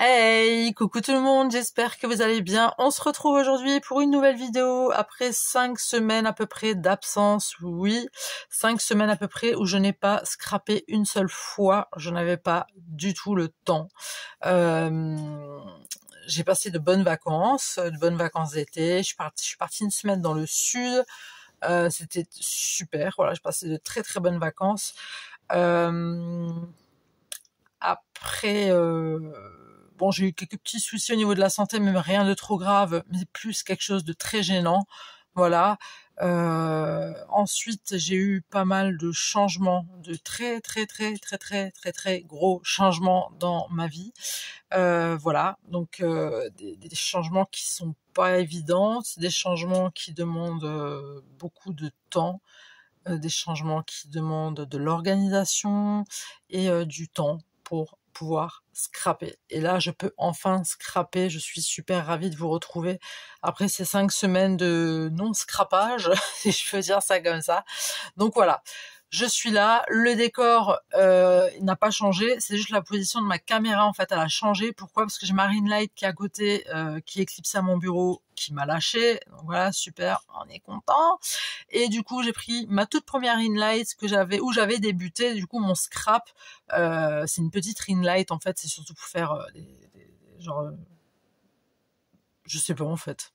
Hey, coucou tout le monde, j'espère que vous allez bien. On se retrouve aujourd'hui pour une nouvelle vidéo après 5 semaines à peu près d'absence. Oui, 5 semaines à peu près où je n'ai pas scrappé une seule fois. Je n'avais pas du tout le temps. J'ai passé de bonnes vacances d'été. Je suis partie une semaine dans le sud. C'était super. Voilà, j'ai passé de très très bonnes vacances. Après, bon, j'ai eu quelques petits soucis au niveau de la santé, mais rien de trop grave, mais plus quelque chose de très gênant. Voilà. Ensuite, j'ai eu pas mal de changements, de très gros changements dans ma vie. Voilà. Donc, des changements qui sont pas évidents, c'est des changements qui demandent beaucoup de temps, des changements qui demandent de l'organisation et du temps pour pouvoir scraper. Et là, je peux enfin scraper. Je suis super ravie de vous retrouver après ces 5 semaines de non-scrapage, si je peux dire ça comme ça. Donc voilà. Je suis là, le décor n'a pas changé, c'est juste la position de ma caméra en fait, elle a changé. Pourquoi? Parce que j'ai ma ring light qui est à côté, qui éclipse à mon bureau, qui m'a lâché. Donc voilà, super, on est content. Et du coup, j'ai pris ma toute première ring light où j'avais débuté. Du coup, mon scrap, c'est une petite ring light en fait, c'est surtout pour faire genre, je sais pas en fait.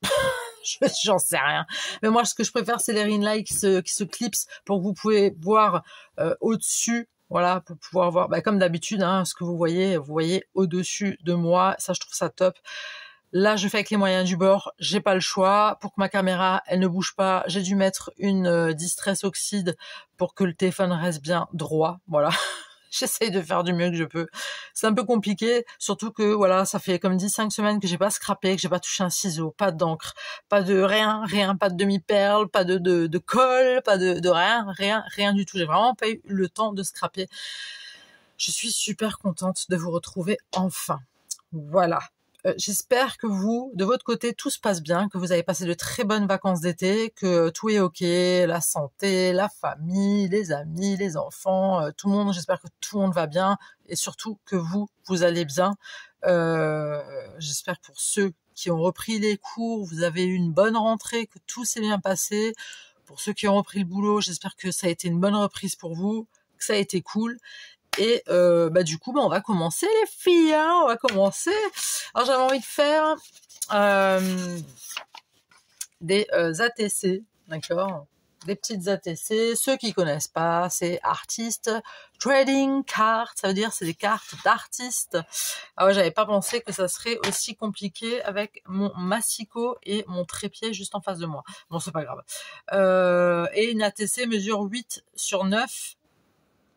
J'en sais rien. Mais moi, ce que je préfère, c'est les ring lights qui se clipsent pour que vous pouvez voir au-dessus. Voilà, pour pouvoir voir, comme d'habitude, hein, ce que vous voyez au-dessus de moi. Ça, je trouve ça top. Là, je fais avec les moyens du bord. J'ai pas le choix. Pour que ma caméra, elle ne bouge pas, j'ai dû mettre une Distress Oxide pour que le téléphone reste bien droit. Voilà. J'essaye de faire du mieux que je peux. C'est un peu compliqué, surtout que voilà, ça fait comme dit 5 semaines que j'ai pas scrappé, que j'ai pas touché un ciseau, pas d'encre, pas de rien, pas de demi-perle, pas de colle, pas de rien du tout. J'ai vraiment pas eu le temps de scraper. Je suis super contente de vous retrouver enfin. Voilà. J'espère que vous, de votre côté, tout se passe bien, que vous avez passé de très bonnes vacances d'été, que tout est ok, la santé, la famille, les amis, les enfants, tout le monde. J'espère que tout le monde va bien et surtout que vous allez bien. J'espère pour ceux qui ont repris les cours, vous avez eu une bonne rentrée, que tout s'est bien passé. Pour ceux qui ont repris le boulot, j'espère que ça a été une bonne reprise pour vous, que ça a été cool. Et du coup, on va commencer les filles, hein, on va commencer. Alors j'avais envie de faire des ATC, d'accord, des petites ATC. Ceux qui connaissent pas, c'est Artist Trading Cards, ça veut dire c'est des cartes d'artistes. Ah ouais, j'avais pas pensé que ça serait aussi compliqué avec mon massicot et mon trépied juste en face de moi. Bon, c'est pas grave. Et une ATC mesure 8/9.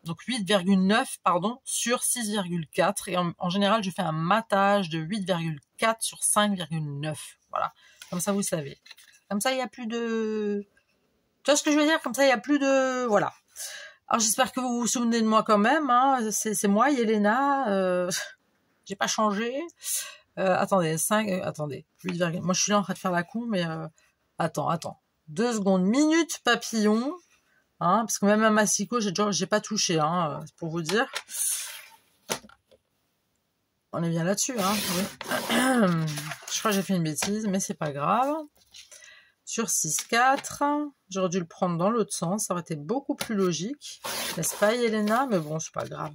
Donc 8,9 pardon sur 6,4 et en général je fais un matage de 8,4 sur 5,9. Voilà, comme ça vous savez. Comme ça il y a plus de, tu vois ce que je veux dire, comme ça il y a plus de, voilà. Alors j'espère que vous vous souvenez de moi quand même, hein. C'est moi Yelena, j'ai pas changé. Attendez, 8, moi je suis là en train de faire la con, mais attends 2 secondes, minute papillon. Hein, parce que même un massicot, j'ai pas touché, hein, pour vous dire. On est bien là-dessus, hein. Oui. Je crois que j'ai fait une bêtise, mais c'est pas grave. Sur 6,4, j'aurais dû le prendre dans l'autre sens, ça aurait été beaucoup plus logique. N'est-ce pas, Yelena? Mais bon, c'est pas grave.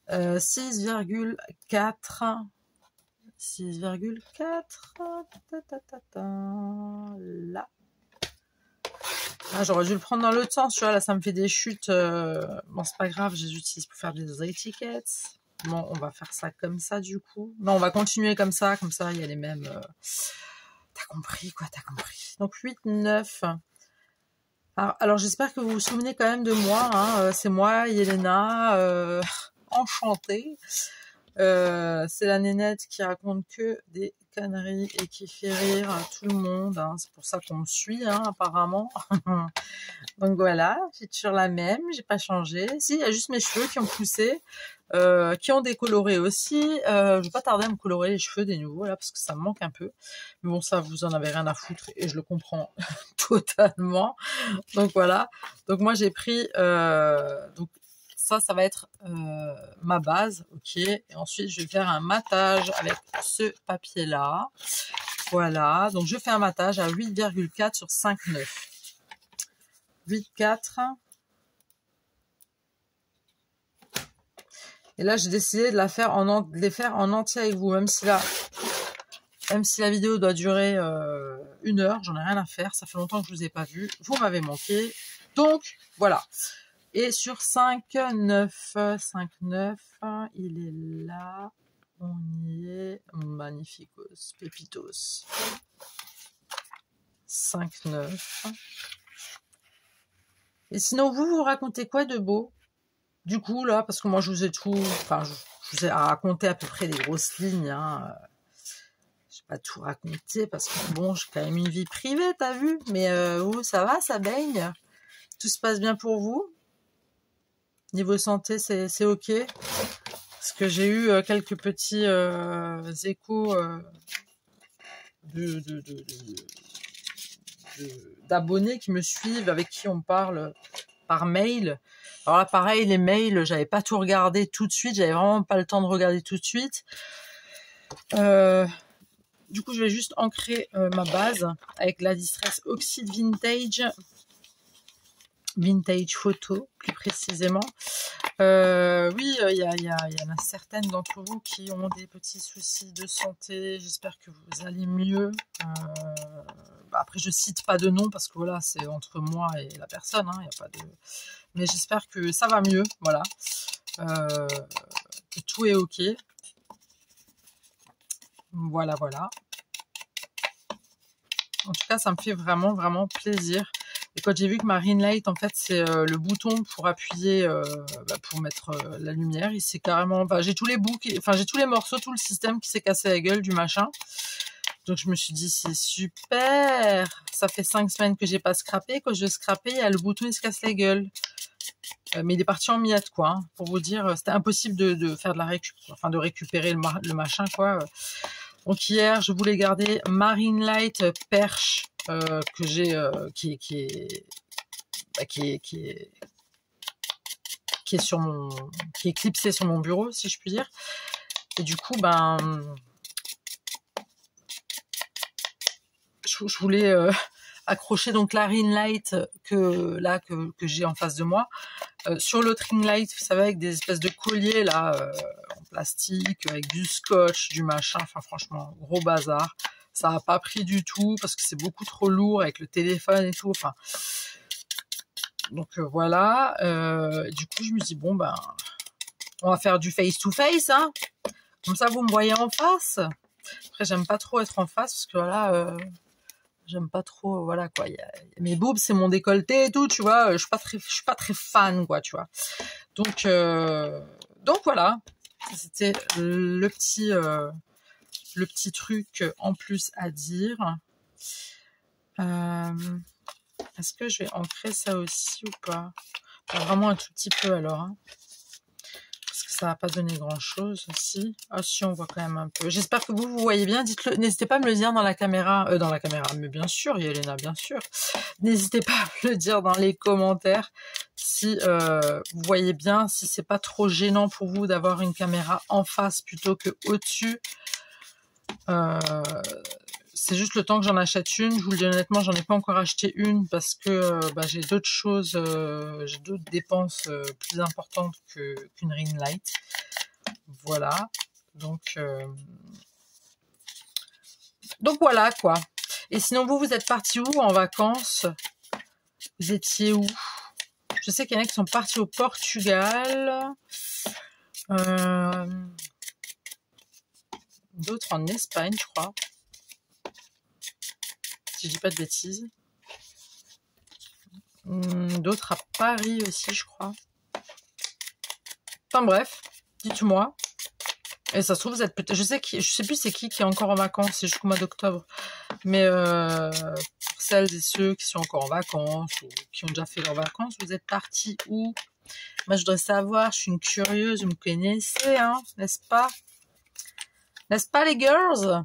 6,4. 6,4. Là. Ah, j'aurais dû le prendre dans l'autre sens, tu vois, là ça me fait des chutes. Bon, c'est pas grave, je les utilise pour faire des étiquettes. Bon, on va faire ça comme ça du coup. Non, on va continuer comme ça il y a les mêmes. T'as compris quoi, t'as compris. Donc 8, 9. Alors j'espère que vous vous souvenez quand même de moi, hein. C'est moi, Yelena, enchantée. C'est la nénette qui raconte que des conneries et qui fait rire tout le monde, hein. C'est pour ça qu'on me suit, hein, apparemment. Donc voilà, j'ai toujours la même, j'ai pas changé. Si, il y a juste mes cheveux qui ont poussé, qui ont décoloré aussi. Je vais pas tarder à me colorer les cheveux des nouveaux là parce que ça me manque un peu. Mais bon, ça vous en avez rien à foutre et je le comprends totalement. Donc voilà. Donc moi j'ai pris donc ça va être ma base, ok. Et ensuite, je vais faire un matage avec ce papier-là. Voilà, donc je fais un matage à 8,4 sur 5,9. 8,4. Et là, j'ai décidé de les faire en entier avec vous, même si la vidéo doit durer 1 heure, j'en ai rien à faire. Ça fait longtemps que je vous ai pas vu. Vous m'avez manqué. Donc, voilà. Et sur 5,9, il est là. On y est. Magnificos, pépitos. 5,9. Et sinon, vous racontez quoi de beau? Du coup, là, parce que moi, je vous ai je vous ai raconté à peu près des grosses lignes, hein. Je vais pas tout raconter parce que bon, j'ai quand même une vie privée, t'as vu? Mais vous, ça va, ça baigne? Tout se passe bien pour vous? Niveau santé, c'est ok? Parce que j'ai eu quelques petits échos d'abonnés qui me suivent, avec qui on parle par mail. Alors là, pareil, les mails, j'avais pas tout regardé tout de suite, j'avais vraiment pas le temps de regarder tout de suite. Du coup, je vais juste ancrer ma base avec la Distress Oxide Vintage Photo, plus précisément. Oui, il y en a certaines d'entre vous qui ont des petits soucis de santé. J'espère que vous allez mieux. Après, je cite pas de nom parce que voilà, c'est entre moi et la personne. Hein, y a pas de... Mais j'espère que ça va mieux. Voilà. Que tout est ok. Voilà, voilà. En tout cas, ça me fait vraiment, vraiment plaisir. Et quand j'ai vu que ma ring light, en fait, c'est le bouton pour appuyer, pour mettre la lumière, il s'est carrément... Enfin, j'ai tous les bouts, j'ai tous les morceaux, tout le système qui s'est cassé la gueule du machin. Donc, je me suis dit, c'est super. Ça fait 5 semaines que j'ai pas scrappé. Quand je scrappais, il y a le bouton, il se casse la gueule. Mais il est parti en miettes, quoi. Hein. Pour vous dire, c'était impossible de faire de la récup, enfin, de récupérer le machin, quoi. Donc hier, je voulais garder Marine Light Perche que j'ai, qui est sur qui est clipsé sur mon bureau, si je puis dire. Et du coup, je voulais accrocher donc la ring light que j'ai en face de moi sur l'autre ring light, vous savez, avec des espèces de colliers là en plastique, avec du scotch, du machin. Enfin, franchement, gros bazar. Ça n'a pas pris du tout parce que c'est beaucoup trop lourd avec le téléphone et tout. Enfin, donc voilà. Du coup, je me dis bon on va faire du face to face, hein. Comme ça, vous me voyez en face. Après, j'aime pas trop être en face parce que voilà. J'aime pas trop, voilà quoi. Mes boobs, c'est mon décolleté et tout, tu vois. Je suis pas très fan, quoi, tu vois. Donc voilà. C'était le petit truc en plus à dire. Est-ce que je vais ancrer ça aussi ou pas? Vraiment un tout petit peu alors. Hein. Parce que ça va pas donner grand chose aussi. Ah si, on voit quand même un peu. J'espère que vous voyez bien. Dites-le, n'hésitez pas à me le dire dans la caméra. Mais bien sûr, Yelena, bien sûr. N'hésitez pas à me le dire dans les commentaires si vous voyez bien, si c'est pas trop gênant pour vous d'avoir une caméra en face plutôt que au-dessus. C'est juste le temps que j'en achète une. Je vous le dis honnêtement, j'en ai pas encore acheté une parce que j'ai d'autres choses, j'ai d'autres dépenses plus importantes qu'une ring light. Voilà. Donc voilà quoi. Et sinon vous êtes partis où en vacances? Vous étiez où? Je sais qu'il y en a qui sont partis au Portugal. D'autres en Espagne, je crois. Si je dis pas de bêtises. D'autres à Paris aussi, je crois. Enfin bref, dites-moi. Et ça se trouve, vous êtes peut-être... Je sais plus c'est qui est encore en vacances, c'est jusqu'au mois d'octobre. Mais pour celles et ceux qui sont encore en vacances ou qui ont déjà fait leurs vacances, vous êtes partis où? Moi, je voudrais savoir, je suis une curieuse, vous me connaissez, hein, n'est-ce pas? N'est-ce pas, les girls?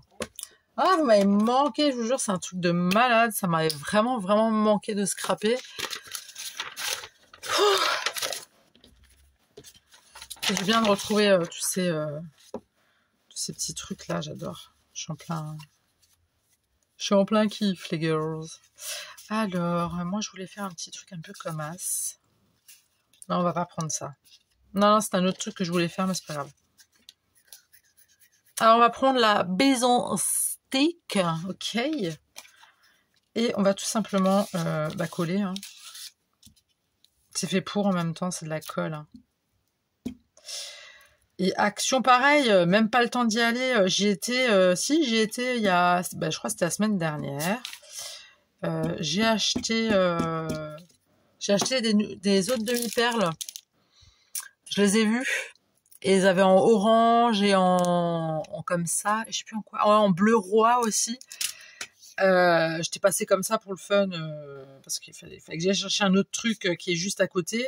Ah, vous m'avez manqué, je vous jure, c'est un truc de malade. Ça m'avait vraiment, vraiment manqué de scraper. fait du bien de retrouver tous ces petits trucs là, j'adore. Je suis en plein kiff, les girls. Alors, moi je voulais faire un petit truc un peu comme as. Non, on va pas prendre ça. Non, c'est un autre truc que je voulais faire, mais c'est pas grave. Alors, on va prendre la baison steak, ok. Et on va tout simplement coller. Hein. C'est fait pour en même temps, c'est de la colle. Hein. Et action pareil, même pas le temps d'y aller. J'y étais il y a, je crois que c'était la semaine dernière. J'ai acheté des autres demi-perles. Je les ai vus. Et ils avaient en orange et en comme ça. Et je sais plus en quoi. En bleu roi aussi. J'étais passée comme ça pour le fun. Parce qu'il fallait que j'aille chercher un autre truc qui est juste à côté.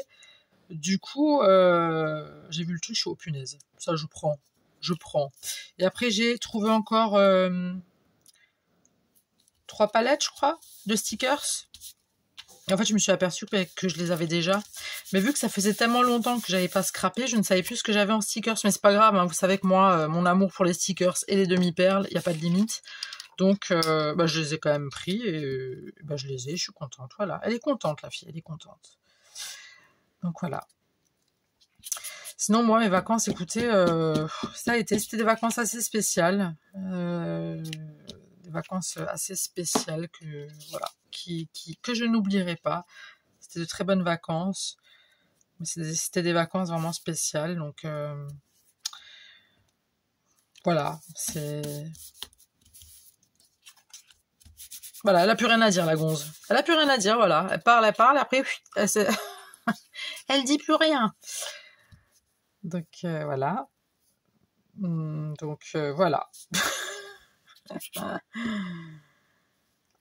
Du coup, j'ai vu le truc, je suis oh punaise. Ça, je prends. Et après, j'ai trouvé encore 3 palettes, je crois, de stickers. Et en fait, je me suis aperçue que je les avais déjà. Mais vu que ça faisait tellement longtemps que j'avais pas scrappé, je ne savais plus ce que j'avais en stickers. Mais c'est pas grave, hein, vous savez que moi, mon amour pour les stickers et les demi-perles, il n'y a pas de limite. Donc, je les ai quand même pris et je les ai, je suis contente. Voilà, elle est contente, la fille, elle est contente. Donc voilà. Sinon, moi, mes vacances, écoutez, c'était des vacances assez spéciales. Des vacances assez spéciales que je n'oublierai pas. C'était de très bonnes vacances. Mais c'était des vacances vraiment spéciales. Donc, voilà. Voilà, elle a plus rien à dire, la gonze. Elle a plus rien à dire, voilà. Elle parle, après, elle dit plus rien. Donc, voilà. Donc, voilà.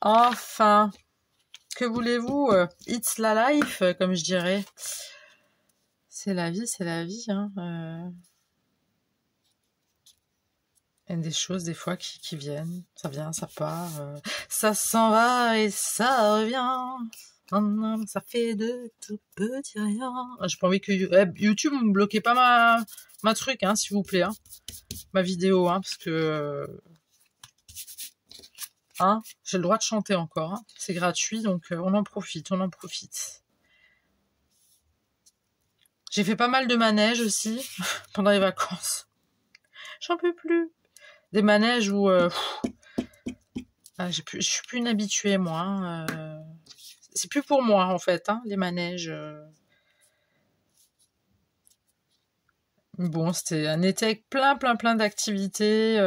Enfin, que voulez-vous? It's la life, comme je dirais. C'est la vie, hein. Il y a des choses, des fois, qui viennent. Ça vient, ça part. Ça s'en va et ça revient. Ça fait de tout petit rien. J'ai pas envie que YouTube me bloquez pas ma truc, hein, s'il vous plaît. Hein. Ma vidéo, hein, parce que... Hein, j'ai le droit de chanter encore. Hein. C'est gratuit, donc on en profite. J'ai fait pas mal de manèges aussi, pendant les vacances. J'en peux plus. Des manèges où... je suis plus une habituée, moi. Hein. C'est plus pour moi, en fait, hein, les manèges. Bon, c'était un été avec plein d'activités.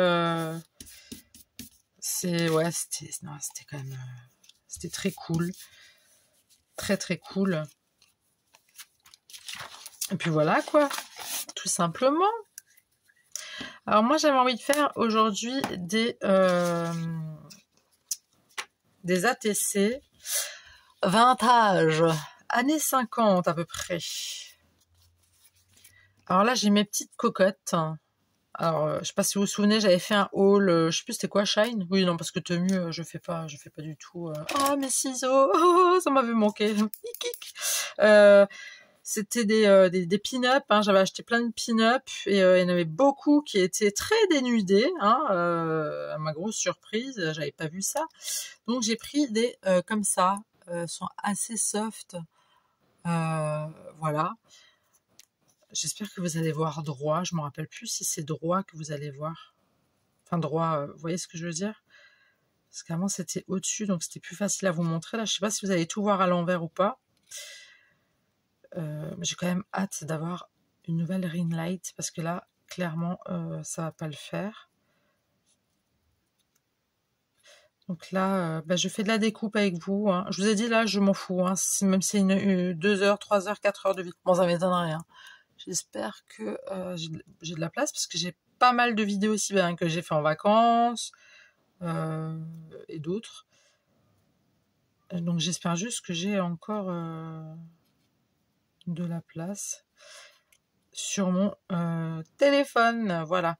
C'était quand même... c'était très cool. Très cool. Et puis voilà, quoi. Tout simplement. Alors moi, j'avais envie de faire aujourd'hui des ATC vintage, années 50 à peu près. Alors là, j'ai mes petites cocottes. Alors, je sais pas si vous vous souvenez, j'avais fait un haul, je sais plus c'était quoi, Shine. Oui, non, parce que tenue, je fais pas du tout. Oh, mes ciseaux, oh, ça m'avait manqué. C'était des pin-up, hein. J'avais acheté plein de pin-up et il y en avait beaucoup qui étaient très dénudés, hein, à ma grosse surprise, j'avais pas vu ça. Donc j'ai pris des comme ça, sont assez soft, voilà. J'espère que vous allez voir droit, je me rappelle plus si c'est droit que vous allez voir. Enfin droit, vous voyez ce que je veux dire? Parce qu'avant c'était au-dessus, donc c'était plus facile à vous montrer. Là, je sais pas si vous allez tout voir à l'envers ou pas. J'ai quand même hâte d'avoir une nouvelle ring light parce que là, clairement, ça va pas le faire. Donc là, je fais de la découpe avec vous. Hein. Je vous ai dit là, je m'en fous. Hein. Même si c'est 2 heures, 3 heures, 4 heures de vidéo. Bon, ça m'étonnerait. Hein. J'espère que j'ai de la place parce que j'ai pas mal de vidéos aussi que j'ai fait en vacances et d'autres. Donc j'espère juste que j'ai encore de la place sur mon téléphone. Voilà.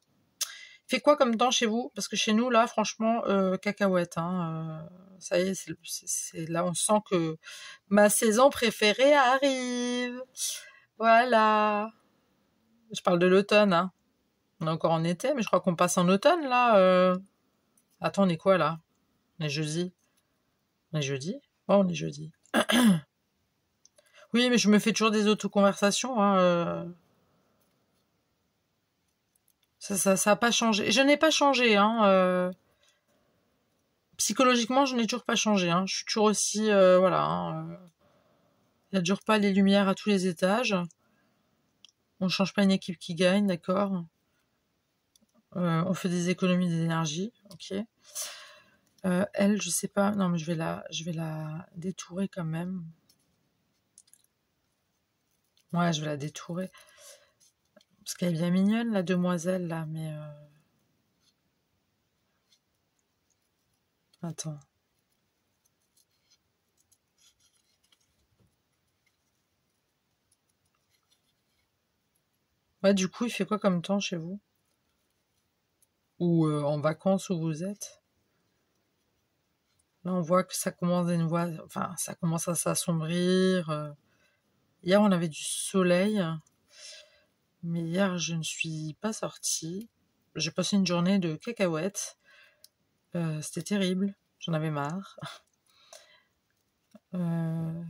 Fait quoi comme temps chez vous? Parce que chez nous, là, franchement, cacahuète. Hein, ça y est, c'est là, on sent que ma saison préférée arrive. Voilà. Je parle de l'automne, hein. On est encore en été, mais je crois qu'on passe en automne, là. Attends, on est quoi, là? On est jeudi. On est jeudi? Oh, on est jeudi. Oui, mais je me fais toujours des autoconversations, hein. Ça a pas changé. Je n'ai pas changé, hein. Psychologiquement, je n'ai toujours pas changé, hein. Je suis toujours aussi, voilà, hein. Il n'y a toujours pas les lumières à tous les étages. On change pas une équipe qui gagne, d'accord. On fait des économies d'énergie, ok. Elle, je sais pas. Non, mais je vais la détourer quand même. Ouais, je vais la détourer. Parce qu'elle est bien mignonne, la demoiselle, là, mais... Attends. Ouais, du coup, il fait quoi comme temps chez vous? Ou en vacances où vous êtes? Là, on voit que ça commence enfin, ça commence à s'assombrir. Hier, on avait du soleil, mais hier, je ne suis pas sortie. J'ai passé une journée de cacahuètes. C'était terrible. J'en avais marre. Euh,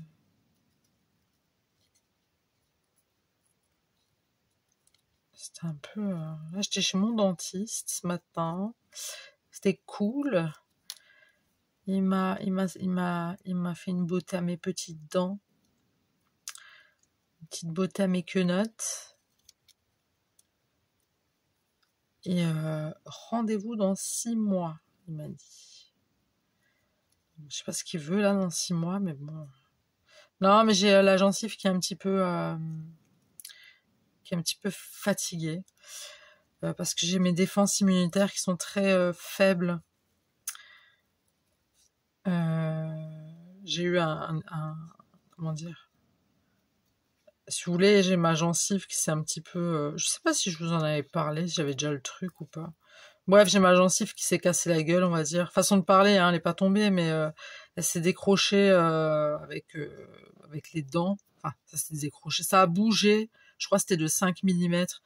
C'était un peu... Là, j'étais chez mon dentiste ce matin. C'était cool. Il m'a fait une beauté à mes petites dents. Une petite beauté à mes quenottes. Et rendez-vous dans 6 mois, il m'a dit. Je sais pas ce qu'il veut là dans 6 mois, mais bon. Non, mais j'ai la gencive qui est un petit peu fatiguée. Parce que j'ai mes défenses immunitaires qui sont très faibles. J'ai eu comment dire, si vous voulez, j'ai ma gencive qui s'est un petit peu... je sais pas si je vous en avais parlé, si j'avais déjà le truc ou pas. Bref, j'ai ma gencive qui s'est cassée la gueule, on va dire. Façon de parler, hein, elle est pas tombée, mais elle s'est décrochée avec les dents. Enfin, ça s'est décroché. Ça a bougé. Je crois que c'était de 5 millimètres.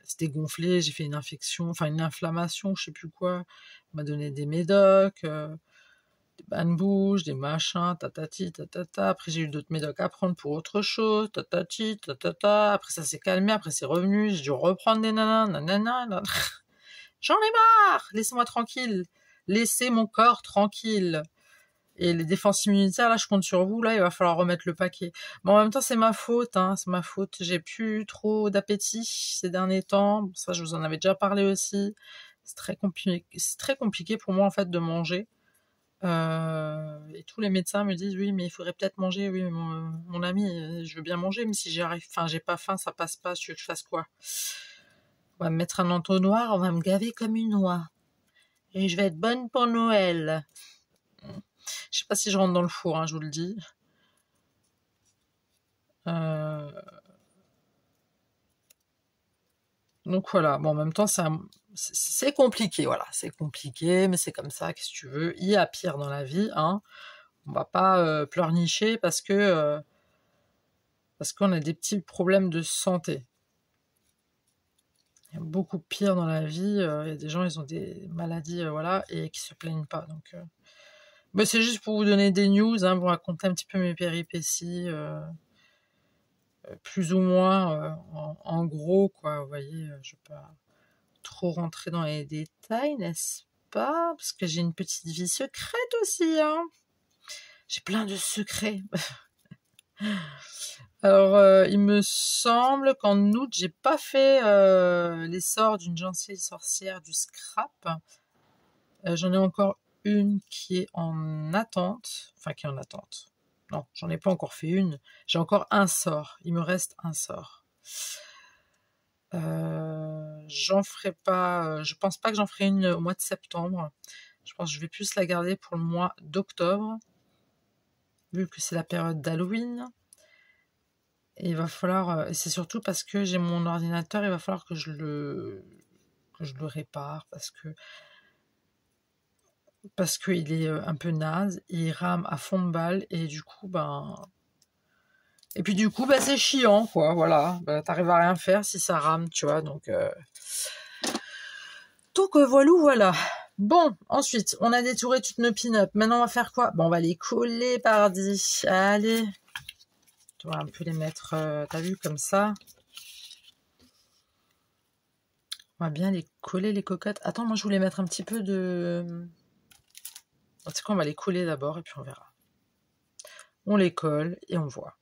C'était gonflé, j'ai fait une infection, enfin une inflammation, je sais plus quoi. On m'a donné des médocs, des bannes bouches, des machins, tatati, tatata. Après, j'ai eu d'autres médocs à prendre pour autre chose, tatati, tatata. Après, ça s'est calmé, après, c'est revenu. J'ai dû reprendre des nanas, nanana. J'en ai marre! Laissez-moi tranquille. Laissez mon corps tranquille. Et les défenses immunitaires, là, je compte sur vous. Là, il va falloir remettre le paquet. Mais en même temps, c'est ma faute, hein, c'est ma faute. J'ai plus trop d'appétit ces derniers temps. Bon, ça, je vous en avais déjà parlé aussi. C'est très compliqué pour moi, en fait, de manger. Et tous les médecins me disent oui, mais il faudrait peut-être manger. Oui, mais mon ami, je veux bien manger, mais si enfin, j'ai pas faim, ça passe pas. Tu veux que je fasse quoi? On va me mettre un entonnoir, on va me gaver comme une oie. Et je vais être bonne pour Noël. Je sais pas si je rentre dans le four, hein, je vous le dis. Euh, Donc voilà. Bon, en même temps, c'est compliqué, voilà. C'est compliqué, mais c'est comme ça, qu'est-ce que tu veux. Il y a pire dans la vie, hein. On va pas pleurnicher parce qu'on a des petits problèmes de santé. Il y a beaucoup pire dans la vie. Il y a des gens, ils ont des maladies, voilà, et qui se plaignent pas. Donc, mais c'est juste pour vous donner des news, hein, vous raconter un petit peu mes péripéties, plus ou moins en gros, quoi. Vous voyez, je vais pas trop rentrer dans les détails, n'est-ce pas? Parce que j'ai une petite vie secrète aussi, hein. J'ai plein de secrets. Alors, il me semble qu'en août, j'ai pas fait les sorts d'une gentille sorcière du scrap. J'en ai encore une qui est en attente. Enfin, qui est en attente. Non, j'en ai pas encore fait une. J'ai encore un sort. Il me reste un sort. J'en ferai pas. Je pense pas que j'en ferai une au mois de septembre. Je pense que je vais plus la garder pour le mois d'octobre, vu que c'est la période d'Halloween. Et il va falloir. Et c'est surtout parce que j'ai mon ordinateur, il va falloir que je le répare parce qu'il est un peu naze, il rame à fond de balle et du coup ben Et puis du coup, bah, c'est chiant, quoi, voilà. Bah, t'arrives à rien faire si ça rame, tu vois, donc... voilà. Bon, ensuite, on a détouré toutes nos pin-up. Maintenant, on va faire quoi? Bon, on va les coller, pardi. Allez. Tu vas un peu les mettre, t'as vu, comme ça. On va bien les coller, les cocottes. Attends, moi, je voulais mettre un petit peu de... Tu sais quoi, on va les coller d'abord, et puis on verra. On les colle, et on voit.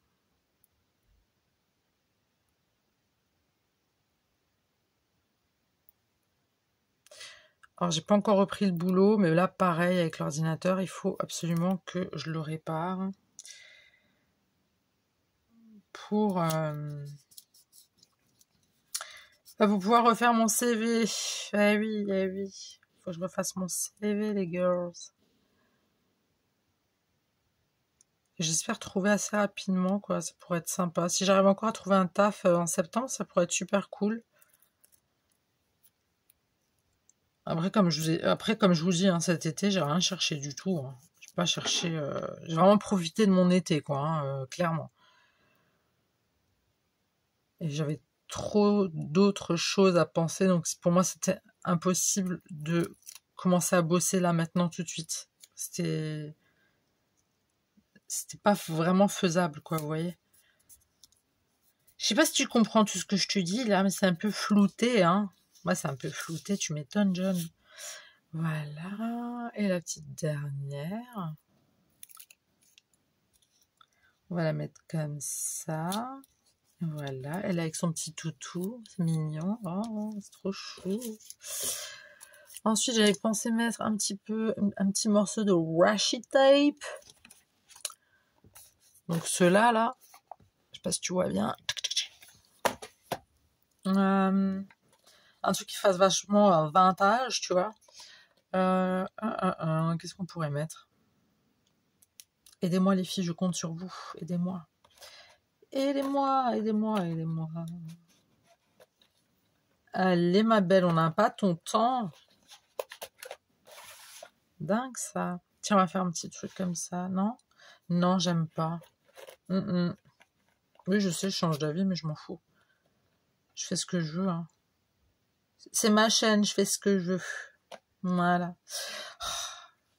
Alors, j'ai pas encore repris le boulot, mais là, pareil, avec l'ordinateur, il faut absolument que je le répare. Pour pouvoir refaire mon CV. Eh oui, eh oui. Faut que je refasse mon CV, les girls. J'espère trouver assez rapidement, quoi. Ça pourrait être sympa. Si j'arrive encore à trouver un taf en septembre, ça pourrait être super cool. Après, comme je vous dis, hein, cet été, j'ai rien cherché du tout. Hein. J'ai pas cherché. J'ai vraiment profité de mon été, quoi, hein, clairement. Et j'avais trop d'autres choses à penser, donc pour moi, c'était impossible de commencer à bosser là maintenant tout de suite. C'était pas vraiment faisable, quoi, vous voyez. Je sais pas si tu comprends tout ce que je te dis là, mais c'est un peu flouté, hein. Moi, c'est un peu flouté, tu m'étonnes, John. Voilà. Et la petite dernière. On va la mettre comme ça. Voilà. Elle est avec son petit toutou. C'est mignon. Oh, c'est trop chou. Ensuite, j'avais pensé mettre un petit morceau de washi tape. Donc ceux-là, là. Je sais pas si tu vois bien. Un truc qui fasse vachement vintage, tu vois. Qu'est-ce qu'on pourrait mettre? Aidez-moi les filles, je compte sur vous. Aidez-moi. Aidez-moi, aidez-moi, aidez-moi. Allez ma belle, on n'a pas ton temps. Dingue ça. Tiens, on va faire un petit truc comme ça, non? Non, j'aime pas. Oui, je sais, je change d'avis, mais je m'en fous. Je fais ce que je veux. Hein. C'est ma chaîne, je fais ce que je veux. Voilà.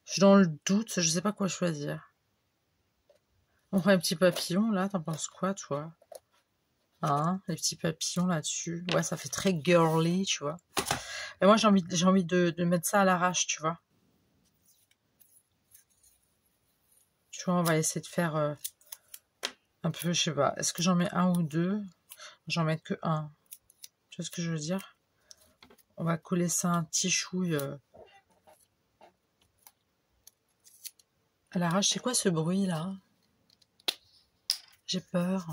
Je suis dans le doute, je sais pas quoi choisir. On prend un petit papillon, là, t'en penses quoi, toi? Hein, les petits papillons là-dessus. Ouais, ça fait très girly, tu vois. Mais moi, j'ai envie de mettre ça à l'arrache, tu vois. Tu vois, on va essayer de faire un peu, je sais pas. Est-ce que j'en mets un ou deux? J'en mets que un. Tu vois ce que je veux dire? On va coller ça un petit chouille à l'arrache. C'est quoi ce bruit, là? J'ai peur.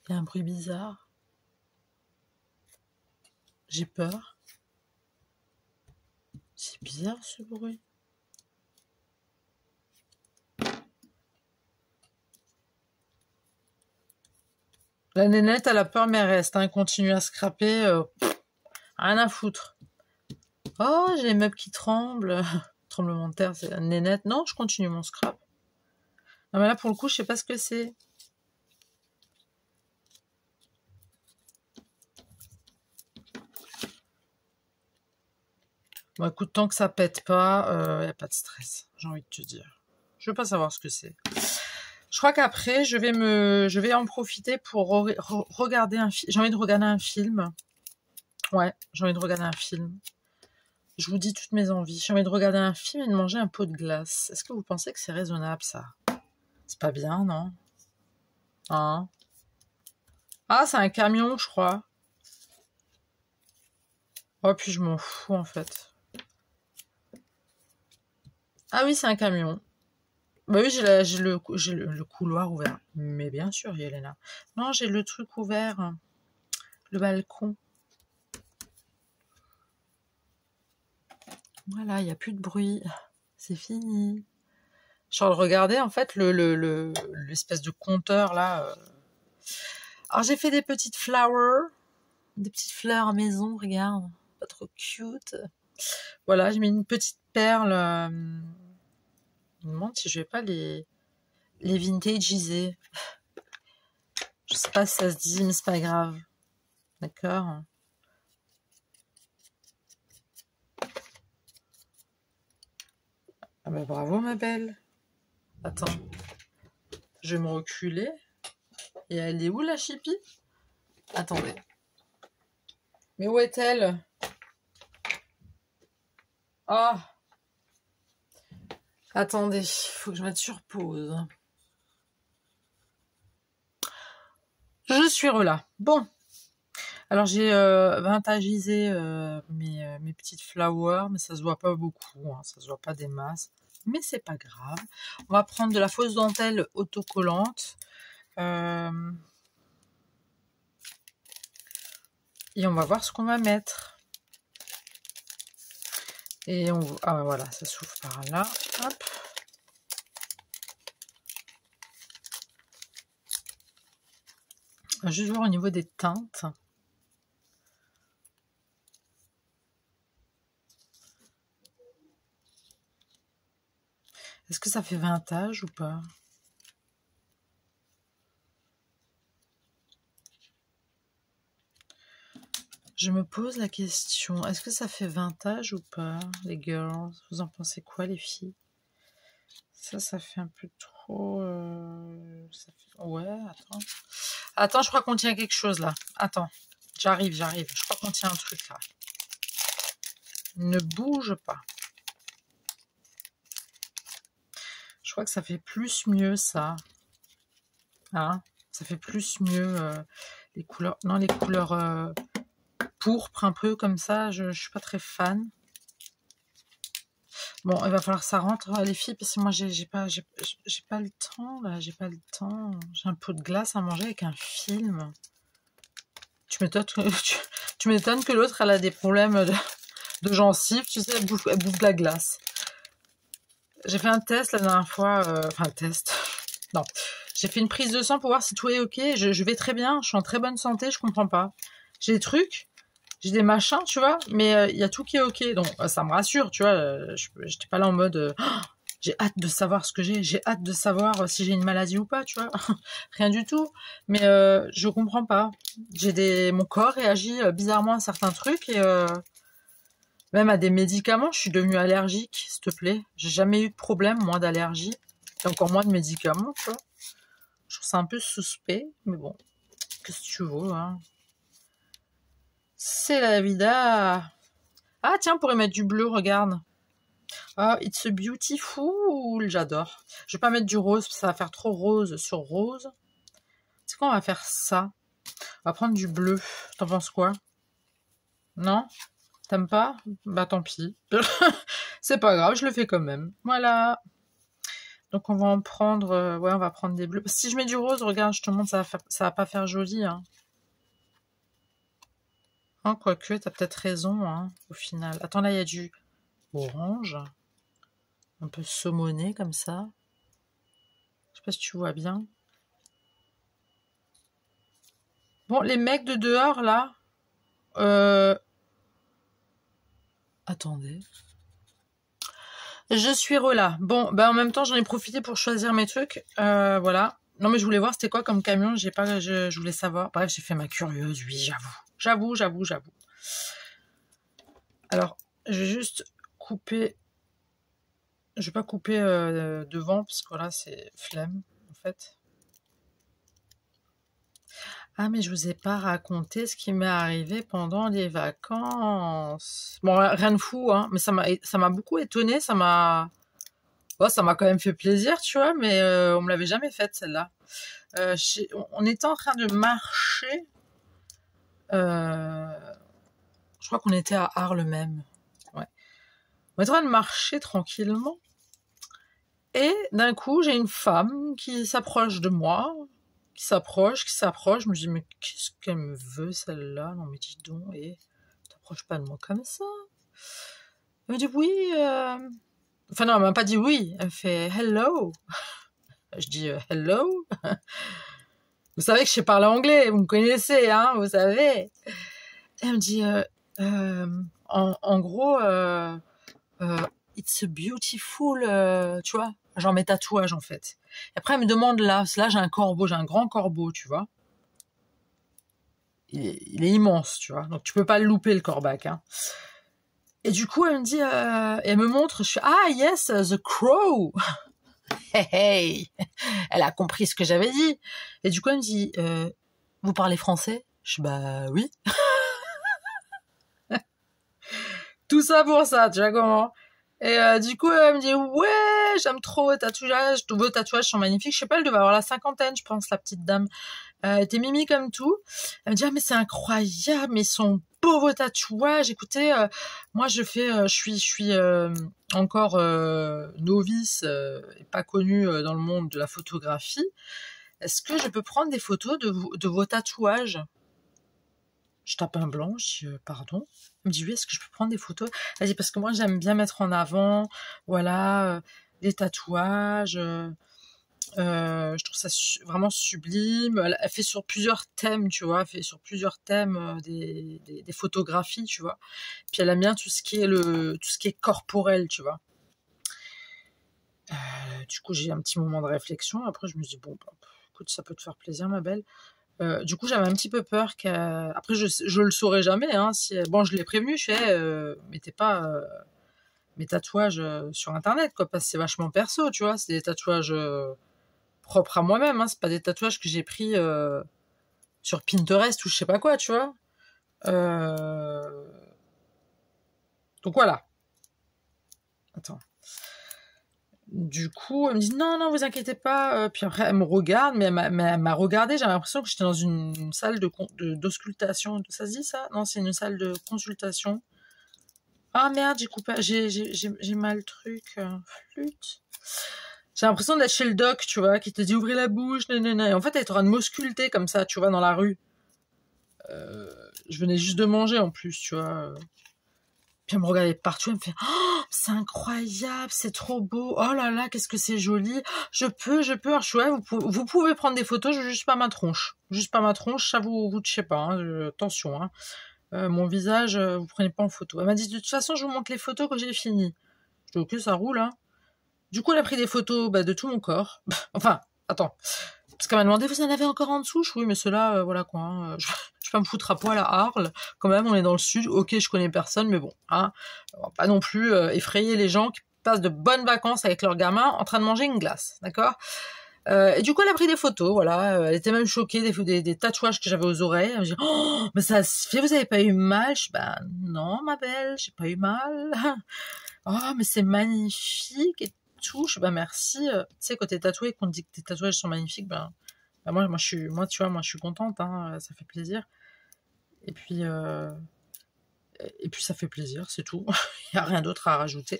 Il y a un bruit bizarre. J'ai peur. C'est bizarre, ce bruit. La nénette, elle a peur, mais elle reste. Hein. Elle continue à scraper. Rien à foutre. Oh, j'ai les meubles qui tremblent. Tremblement de terre, c'est la nénette. Non, je continue mon scrap. Non, mais là, pour le coup, je sais pas ce que c'est. Bon, écoute, tant que ça pète pas, y a pas de stress. J'ai envie de te dire. Je veux pas savoir ce que c'est. Je crois qu'après, je vais en profiter pour regarder un film. J'ai envie de regarder un film. Ouais, j'ai envie de regarder un film. Je vous dis toutes mes envies. J'ai envie de regarder un film et de manger un pot de glace. Est-ce que vous pensez que c'est raisonnable, ça? C'est pas bien, non? Hein? Ah, c'est un camion, je crois. Oh, puis je m'en fous, en fait. Ah oui, c'est un camion. Bah oui, j'ai le couloir ouvert. Mais bien sûr, Yelena. Non, j'ai le truc ouvert. Le balcon. Voilà, il n'y a plus de bruit. C'est fini. Je suis en train de regarder, en fait, l'espèce de compteur, là. Alors, j'ai fait des petites flowers. Des petites fleurs à maison, regarde. Pas trop cute. Voilà, j'ai mis une petite perle. Je me demande si je vais pas les les vintagisés. Je sais pas si ça se dit, mais c'est pas grave. D'accord. Ah bah bravo ma belle. Attends. Je vais me reculer. Et elle est où la chipie? Attendez. Mais où est-elle? Ah. Attendez, faut que je mette sur pause. Je suis relà. Bon. Alors j'ai vintagisé mes petites flowers, mais ça se voit pas beaucoup, hein, ça se voit pas des masses. Mais c'est pas grave. On va prendre de la fausse dentelle autocollante. Et on va voir ce qu'on va mettre. Et on... Ah voilà, ça s'ouvre par là. Hop. On va juste voir au niveau des teintes. Est-ce que ça fait vintage ou pas? Je me pose la question, est-ce que ça fait vintage ou pas, les girls? Vous en pensez quoi, les filles? Ça fait un peu trop... Ouais, attends. Attends, je crois qu'on tient quelque chose, là. Attends, j'arrive. Je crois qu'on tient un truc, là. Ne bouge pas. Je crois que ça fait plus mieux, ça. Hein? Ça fait plus mieux les couleurs... Non, les couleurs pourpres, un peu comme ça, je suis pas très fan. Bon, il va falloir que ça rentre, les filles, parce que moi, j'ai pas le temps, là, j'ai pas le temps. J'ai un pot de glace à manger avec un film. Tu m'étonnes que l'autre, elle a des problèmes de gencives, tu sais, elle bouffe de la glace. J'ai fait un test la dernière fois, enfin, un test, non. J'ai fait une prise de sang pour voir si tout est ok, je vais très bien, je suis en très bonne santé, je comprends pas. J'ai des trucs, j'ai des machins, tu vois, mais il y a tout qui est ok, donc ça me rassure, tu vois, j'étais pas là en mode j'ai hâte de savoir ce que j'ai hâte de savoir si j'ai une maladie ou pas, tu vois, rien du tout, mais je comprends pas, mon corps réagit bizarrement à certains trucs, et même à des médicaments, je suis devenue allergique, s'il te plaît, j'ai jamais eu de problème, moi, d'allergie, et encore moins de médicaments, tu vois, je trouve ça un peu suspect, mais bon, qu'est-ce que tu veux, hein. C'est la vida. Ah tiens, on pourrait mettre du bleu, regarde. Ah, it's a beautiful. J'adore. Je vais pas mettre du rose, parce que ça va faire trop rose sur rose. C'est quoi, on va faire ça. On va prendre du bleu. T'en penses quoi? Non? T'aimes pas? Bah tant pis. C'est pas grave, je le fais quand même. Voilà. Donc on va en prendre... ouais, on va prendre des bleus. Si je mets du rose, regarde, je te montre, ça va pas faire joli, hein. Oh, quoique, t'as peut-être raison, hein, au final. Attends, là, il y a du orange. Un peu saumoné, comme ça. Je sais pas si tu vois bien. Bon, les mecs de dehors, là... Attendez. Je suis relà. Bon, bah en même temps, j'en ai profité pour choisir mes trucs. Voilà. Non, mais je voulais voir c'était quoi comme camion. Je voulais savoir. Bref, j'ai fait ma curieuse, oui, j'avoue. J'avoue. Alors, je vais juste couper... Je vais pas couper devant, parce que là, c'est flemme, en fait. Ah, mais je vous ai pas raconté ce qui m'est arrivé pendant les vacances. Bon, rien de fou, hein, mais ça m'a beaucoup étonnée, ça m'a quand même fait plaisir, tu vois, mais on me l'avait jamais faite, celle-là. On était en train de marcher, je crois qu'on était à Arles même, ouais. On était en train de marcher tranquillement, et d'un coup, j'ai une femme qui s'approche de moi, qui s'approche. Je me dis, mais qu'est-ce qu'elle me veut, celle-là? Non, mais dis donc, et t'approches pas de moi comme ça. Elle me dit, oui, enfin non, elle m'a pas dit oui. Elle me fait, hello. Je dis, hello. Vous savez que je sais parler anglais, vous me connaissez, hein, vous savez. Elle me dit, en gros, it's a beautiful, tu vois, genre mes tatouages en fait. Et après elle me demande là j'ai un corbeau, j'ai un grand corbeau, tu vois. Il est immense, tu vois. Donc tu peux pas le louper le corbac, hein. Et du coup elle me dit, elle me montre, je fais ah yes the crow. Hey, hey. Elle a compris ce que j'avais dit. Et du coup elle me dit, vous parlez français? Je dis bah oui. Tout ça pour ça, tu vois comment. Et du coup, elle me dit, ouais, j'aime trop vos tatouages sont magnifiques. Je sais pas, elle devait avoir la cinquantaine, je pense, la petite dame. Elle était mimi comme tout. Elle me dit, ah, mais c'est incroyable, mais ils sont beaux vos tatouages. Écoutez, moi, je suis encore novice et pas connue dans le monde de la photographie. Est-ce que je peux prendre des photos de vos tatouages? Je tape un blanc, je dis pardon. Elle me dit oui, est-ce que je peux prendre des photos? Elle dit parce que moi j'aime bien mettre en avant, voilà, les tatouages. Je trouve ça vraiment sublime. Elle fait sur plusieurs thèmes, tu vois. Elle fait sur plusieurs thèmes des photographies, tu vois. Puis elle aime bien tout ce qui est corporel, tu vois. Du coup j'ai un petit moment de réflexion. Après je me dis bon, bah, écoute, ça peut te faire plaisir, ma belle. Du coup, j'avais un petit peu peur après, je le saurais jamais, hein, bon, je l'ai prévenu, je fais, mettez pas mes tatouages sur Internet, quoi, parce que c'est vachement perso, tu vois, c'est des tatouages propres à moi-même, hein, c'est pas des tatouages que j'ai pris sur Pinterest ou je sais pas quoi, tu vois. Donc voilà. Attends. Du coup, elle me dit non, non, vous inquiétez pas. Puis après, elle me regarde, mais elle m'a regardé. J'avais l'impression que j'étais dans une salle d'auscultation. Ça se dit ça? Non, c'est une salle de consultation. Ah merde, j'ai coupé, j'ai mal le truc. Flûte. J'ai l'impression d'être chez le doc, tu vois, qui te dit ouvrez la bouche, nanana. Et en fait, elle est en train de m'ausculter comme ça, tu vois, dans la rue. Je venais juste de manger en plus, tu vois. Puis elle me regardait partout, elle me fait oh, c'est incroyable, c'est trop beau, oh là là, qu'est-ce que c'est joli, je peux, alors je suis, ouais, vous pouvez prendre des photos, je juste pas ma tronche, ça vous touchez pas, hein, attention, hein. Mon visage, vous prenez pas en photo. Elle m'a dit de toute façon, je vous montre les photos quand j'ai fini. Je dis ok, ça roule, hein. Du coup, elle a pris des photos de tout mon corps. Enfin, attends. Parce qu'elle m'a demandé, vous en avez encore en dessous? Oui, mais ceux-là, voilà quoi. Hein, je vais pas me foutre à poil à Arles. Quand même, on est dans le sud. Ok, je connais personne, mais bon, hein, on va pas non plus effrayer les gens qui passent de bonnes vacances avec leurs gamins en train de manger une glace, d'accord? Et du coup, elle a pris des photos, voilà. Elle était même choquée des tatouages que j'avais aux oreilles. Elle me dit, oh, mais ça se fait, vous avez pas eu mal? Je dis, ben non, ma belle, j'ai pas eu mal. Oh, mais c'est magnifique et tout. Je dis, ben merci. Tu sais, quand t'es tatoué et qu'on te dit que tes tatouages sont magnifiques, moi, tu vois, moi, je suis contente, hein, ça fait plaisir. Et puis, ça fait plaisir, c'est tout. Il n'y a rien d'autre à rajouter.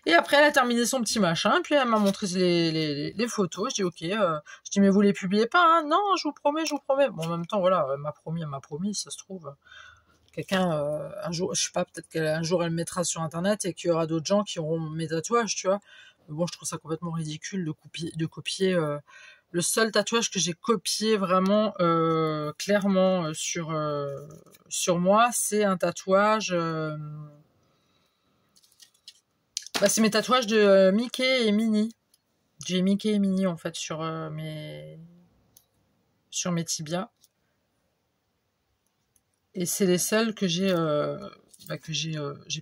Et après, elle a terminé son petit machin, puis elle m'a montré les photos. Je dis, ok, je dis, mais vous les publiez pas, hein? Non, je vous promets, je vous promets. Bon, en même temps, voilà, elle m'a promis, ça se trouve. Quelqu'un, un jour, je sais pas, peut-être qu'un jour elle me mettra sur Internet et qu'il y aura d'autres gens qui auront mes tatouages, tu vois. Mais bon, je trouve ça complètement ridicule de copier le seul tatouage que j'ai copié vraiment clairement sur moi, c'est un tatouage. C'est mes tatouages de Mickey et Minnie. J'ai Mickey et Minnie en fait sur mes tibias. Et c'est les seuls que j'ai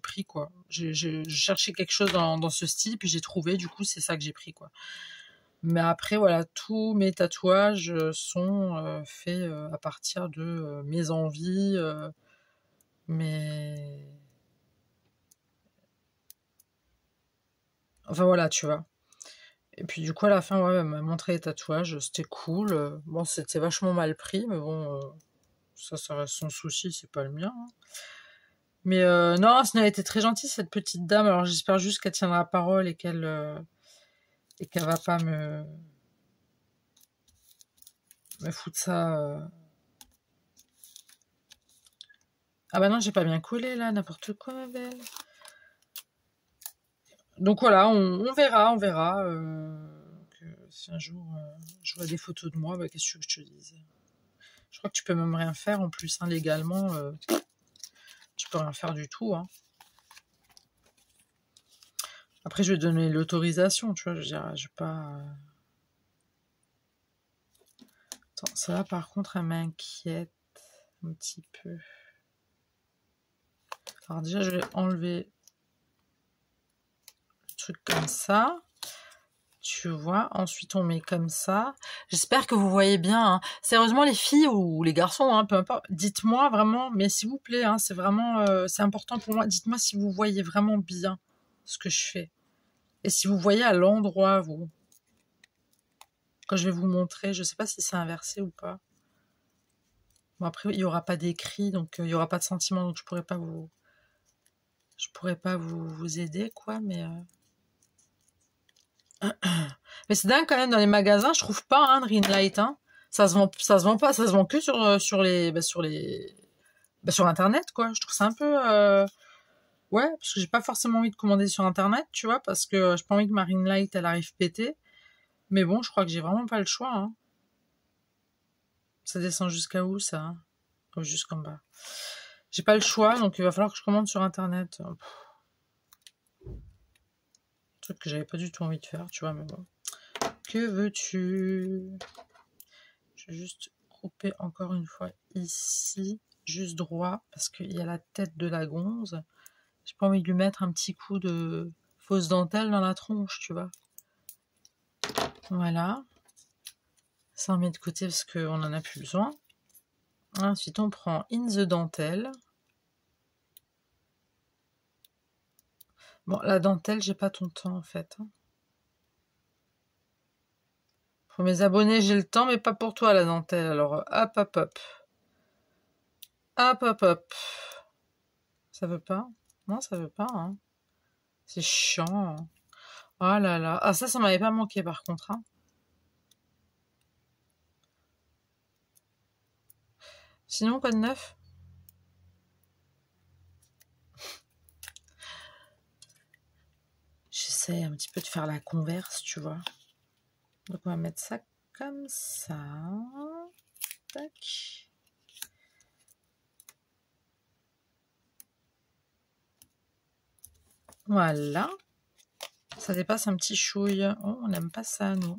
pris quoi. J'ai cherché quelque chose dans ce style puis j'ai trouvé. Du coup, c'est ça que j'ai pris quoi. Mais après, voilà, tous mes tatouages sont faits à partir de mes envies, mes... Enfin voilà, tu vois. Et puis du coup, à la fin, ouais, elle m'a montré les tatouages, c'était cool. Bon, c'était vachement mal pris, mais bon, ça reste son souci, c'est pas le mien, hein. Mais non, elle a été très gentille, cette petite dame. Alors j'espère juste qu'elle tiendra parole et qu'elle va pas me foutre ça... Ah bah non, j'ai pas bien collé là, n'importe quoi, ma belle. Donc voilà, on verra. Si un jour je vois des photos de moi, qu'est-ce que je te dise? Je crois que tu peux même rien faire en plus, hein, légalement. Tu peux rien faire du tout. Hein. Après, je vais donner l'autorisation, tu vois, je veux dire, je vais pas... Attends, ça là, par contre, elle m'inquiète un petit peu. Alors déjà, je vais enlever le truc comme ça. Tu vois, ensuite on met comme ça. J'espère que vous voyez bien. Hein. Sérieusement, les filles ou les garçons, hein, peu importe, dites-moi vraiment, mais s'il vous plaît, hein, c'est vraiment, c'est important pour moi. Dites-moi si vous voyez vraiment bien ce que je fais. Et si vous voyez à l'endroit, vous. Quand je vais vous montrer, je sais pas si c'est inversé ou pas. Bon, après, il n'y aura pas d'écrit, donc il n'y aura pas de sentiment, donc je pourrais pas vous aider, quoi, mais... Mais c'est dingue quand même, dans les magasins, je trouve pas un Ring Light, hein. Ça se vend pas, ça se vend que sur internet, quoi. Je trouve ça un peu, ouais, parce que j'ai pas forcément envie de commander sur internet, tu vois, parce que j'ai pas envie que ma Ring Light, elle arrive pétée. Mais bon, je crois que j'ai vraiment pas le choix, hein. Ça descend jusqu'à où, ça? Hein, oh, jusqu'en bas. J'ai pas le choix, donc il va falloir que je commande sur internet. Truc que j'avais pas du tout envie de faire, tu vois, mais bon. Que veux-tu? Je vais juste couper encore une fois ici, juste droit, parce qu'il y a la tête de la gonze. J'ai pas envie de lui mettre un petit coup de fausse dentelle dans la tronche, tu vois. Voilà. Ça on met de côté parce qu'on en a plus besoin. Ensuite, on prend In the Dentelle. Bon, la dentelle, j'ai pas ton temps en fait. Pour mes abonnés, j'ai le temps, mais pas pour toi la dentelle. Alors, hop, hop, hop. Hop, hop, hop. Ça veut pas? Non, ça veut pas, hein. C'est chiant. Oh là là. Ah, ça m'avait pas manqué par contre, hein. Sinon, quoi de neuf? J'essaie un petit peu de faire la converse, tu vois. Donc, on va mettre ça comme ça. Tac. Voilà. Ça dépasse un petit chouille. Oh, on n'aime pas ça, nous.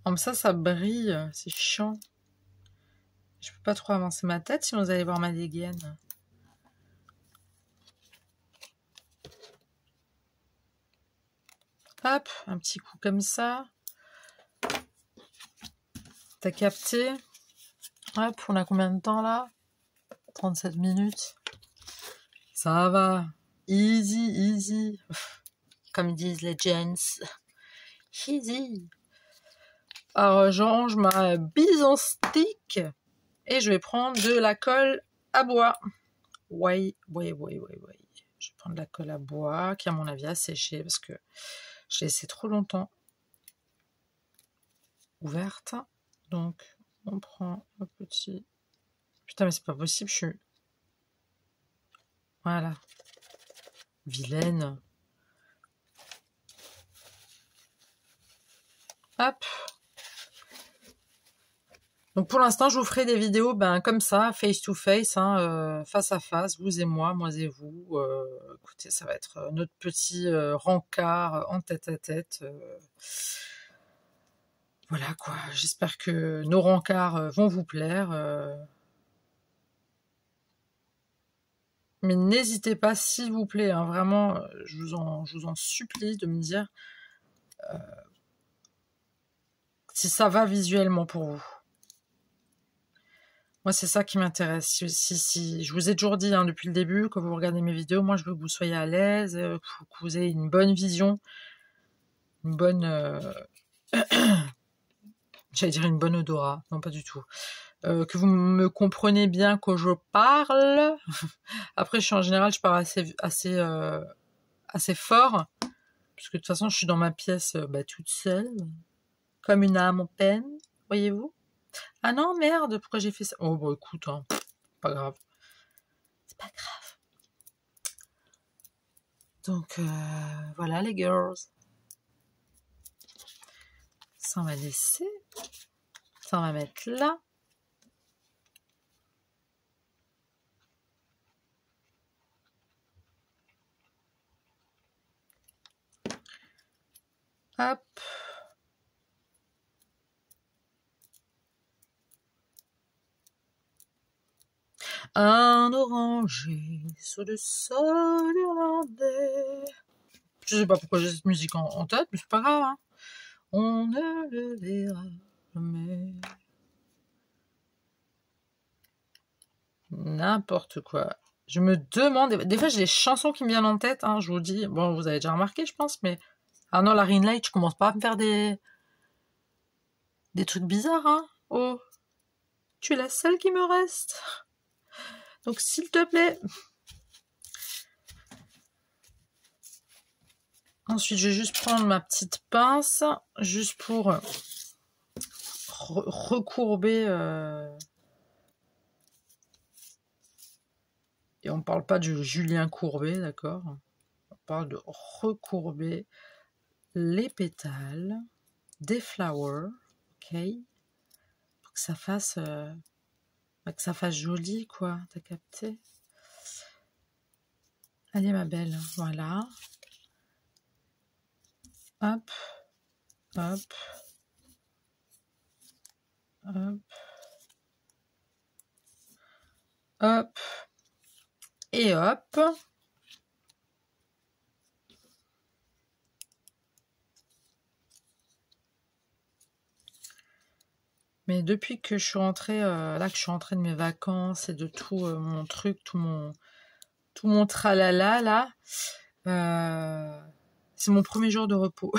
Comme ça brille. C'est chiant. Je peux pas trop avancer ma tête, sinon vous allez voir ma dégaine. Hop, un petit coup comme ça. T'as capté? Hop, on a combien de temps là? 37 minutes. Ça va. Easy, easy. Comme disent les gents. Easy. Alors, je range ma bise en stick. Et je vais prendre de la colle à bois. Ouais. Je vais prendre de la colle à bois, qui à mon avis a séché, parce que je l'ai laissé trop longtemps ouverte. Donc, on prend un petit... Putain, mais c'est pas possible, je suis... Voilà. Vilaine. Hop. Donc pour l'instant, je vous ferai des vidéos comme ça, face to face, hein, face à face, vous et moi et vous. Écoutez, ça va être notre petit rencard en tête à tête. Voilà quoi, j'espère que nos rencarts vont vous plaire. Mais n'hésitez pas, s'il vous plaît, hein, vraiment, je vous en supplie de me dire si ça va visuellement pour vous. Moi, c'est ça qui m'intéresse. Si, je vous ai toujours dit hein, depuis le début, quand vous regardez mes vidéos, moi, je veux que vous soyez à l'aise, que vous ayez une bonne vision, une bonne... j'allais dire une bonne odorat, non pas du tout. Que vous me comprenez bien quand je parle. Après, en général, je parle assez fort, puisque de toute façon, je suis dans ma pièce toute seule, comme une âme en peine, voyez-vous. Ah non, merde, pourquoi j'ai fait ça? Oh, bah écoute, hein, pas grave. C'est pas grave. Donc, voilà les girls. Ça, on va laisser. Ça, on va mettre là. Hop. Un oranger sous le sol irlandais. Je sais pas pourquoi j'ai cette musique en tête, mais c'est pas grave. Hein. On ne le verra jamais. N'importe quoi. Je me demande... Des fois, j'ai des chansons qui me viennent en tête. Hein, je vous dis... Bon, vous avez déjà remarqué, je pense, mais... Ah non, la Ring Light, je commence pas à me faire des trucs bizarres. Hein. Oh, tu es la seule qui me reste. Donc, s'il te plaît... Ensuite, je vais juste prendre ma petite pince, juste pour recourber. Et on ne parle pas de Julien Courbet, d'accord? On parle de recourber les pétales des flowers, ok? Pour que ça fasse joli, quoi. T'as capté? Allez, ma belle, voilà. Hop, hop, hop, hop, et hop. Mais depuis que je suis rentrée, là que je suis rentrée de mes vacances et de tout mon truc, tout mon tralala, là, c'est mon premier jour de repos.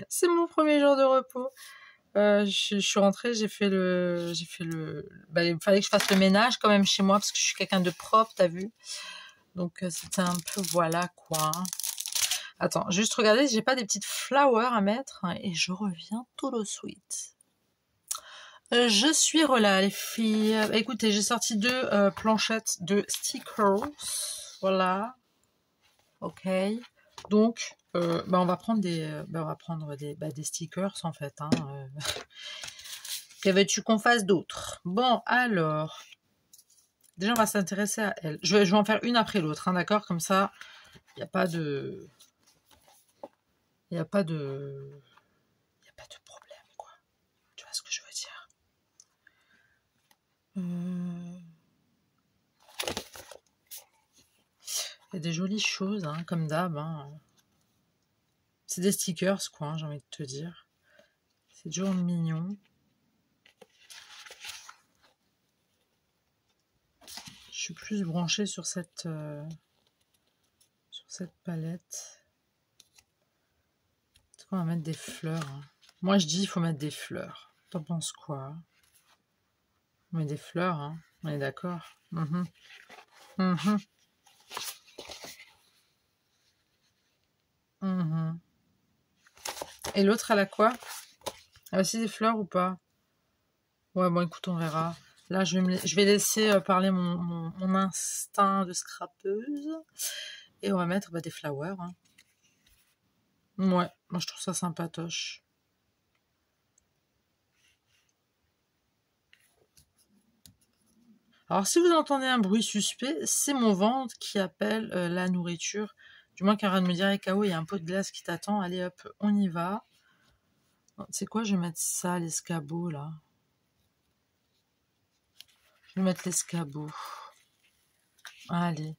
C'est mon premier jour de repos. Je suis rentrée, j'ai fait le, bah, il fallait que je fasse le ménage quand même chez moi parce que je suis quelqu'un de propre, t'as vu. Donc c'était un peu voilà quoi. Attends, juste regarder, j'ai pas des petites flowers à mettre hein, et je reviens tout de suite. Je suis relâ les filles. Écoutez, j'ai sorti 2 planchettes de stickers. Voilà. Ok. Donc, bah, on va prendre des stickers en fait. Hein, Qu'avais-tu qu'on fasse d'autres? Bon, alors. Déjà, on va s'intéresser à elle. Je vais en faire une après l'autre, hein, d'accord? Comme ça, il n'y a pas de... Il n'y a pas de... Il n'y a pas de problème, quoi. Tu vois ce que je veux dire? Il y a des jolies choses, hein, comme d'hab. Hein. C'est des stickers, quoi, hein, j'ai envie de te dire. C'est toujours mignon. Je suis plus branchée sur cette palette. On va mettre des fleurs. Hein. Moi, je dis il faut mettre des fleurs. T'en penses quoi? On met des fleurs, hein. On est d'accord. Et l'autre, elle a quoi? Elle a aussi des fleurs ou pas? Ouais, bon, écoute, on verra. Là, je vais laisser parler mon instinct de scrapeuse. Et on va mettre des flowers. Hein. Ouais, moi, je trouve ça sympatoche. Alors, si vous entendez un bruit suspect, c'est mon ventre qui appelle la nourriture. Du moins, Karen me dirait, KO, il y a un pot de glace qui t'attend. Allez, hop, on y va. C'est quoi, je vais mettre ça, l'escabeau, là. Je vais mettre l'escabeau. Allez.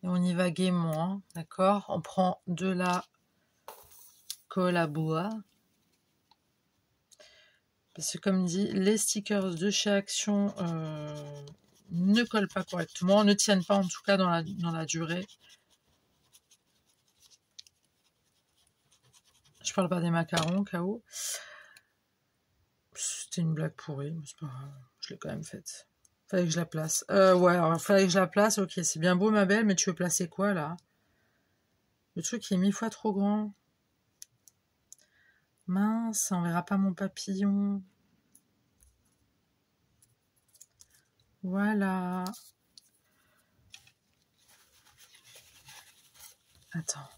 Et on y va gaiement, hein, d'accord? On prend de la colle à bois. Parce que comme dit, les stickers de chez Action ne collent pas correctement, ne tiennent pas en tout cas dans la durée. Je parle pas des macarons, KO. C'était une blague pourrie, mais c'est pas grave. Je l'ai quand même faite. Fallait que je la place. Ouais, alors fallait que je la place. Ok, c'est bien beau ma belle, mais tu veux placer quoi là? Le truc est 1000 fois trop grand. Mince, on verra pas mon papillon. Voilà. Attends.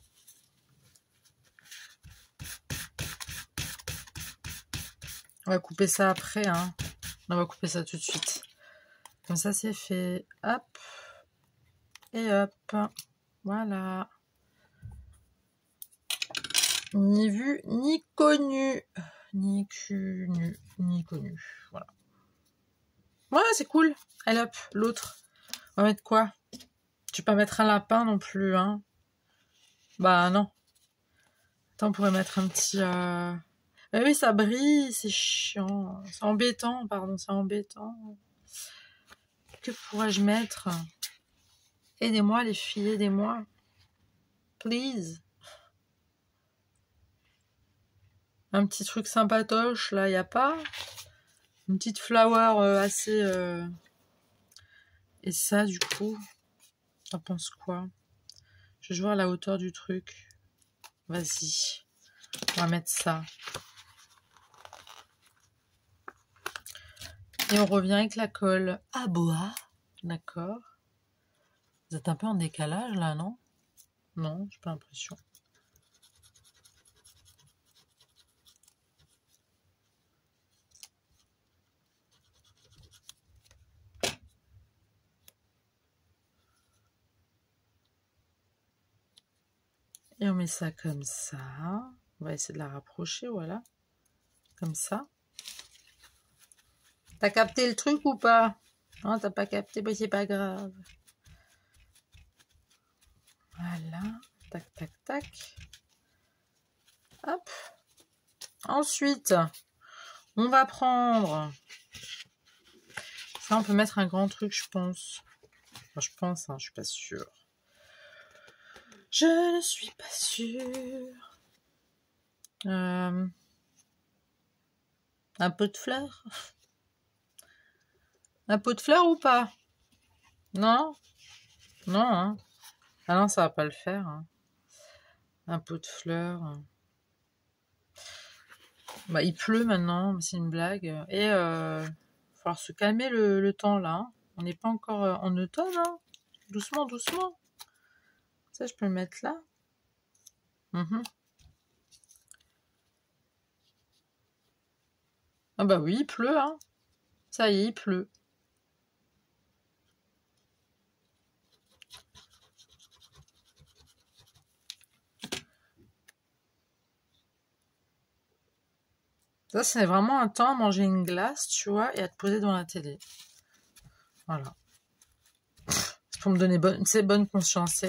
On va couper ça après, hein. On va couper ça tout de suite. Comme ça, c'est fait. Hop. Et hop. Voilà. Ni vu, ni connu. Ni connu, ni connu. Voilà. Ouais, c'est cool. Allez hop, l'autre. On va mettre quoi? Tu peux pas mettre un lapin non plus, hein? Bah non. Attends, on pourrait mettre un petit... Ah oui, ça brille, c'est chiant. C'est embêtant, pardon, c'est embêtant. Que pourrais-je mettre? Aidez-moi les filles, aidez-moi. Please. Un petit truc sympatoche, là, y a pas? Une petite flower assez... Et ça, du coup, t'en penses quoi? Je vais voir la hauteur du truc. Vas-y. On va mettre ça. Et on revient avec la colle à bois. D'accord. Vous êtes un peu en décalage, là, non? Non, j'ai pas l'impression. Et on met ça comme ça. On va essayer de la rapprocher, voilà. Comme ça. T'as capté le truc ou pas? Non, t'as pas capté, bah c'est pas grave. Voilà. Tac, tac, tac. Hop. Ensuite, on va prendre... Ça, on peut mettre un grand truc, je pense. Enfin, je pense, hein, je suis pas sûre. Je ne suis pas sûre. Un pot de fleurs? Un pot de fleurs ou pas? Non? Non, hein? Ah non, ça va pas le faire. Hein. Un pot de fleurs. Bah, il pleut maintenant, c'est une blague. Et il va falloir se calmer le temps là. Hein. On n'est pas encore en automne. Hein. Doucement, doucement. Ça, je peux le mettre là. Ah bah oui, il pleut. Hein. Ça y est, il pleut. Ça, c'est vraiment un temps à manger une glace, tu vois, et à te poser devant la télé. Voilà. C'est pour me donner bonne conscience.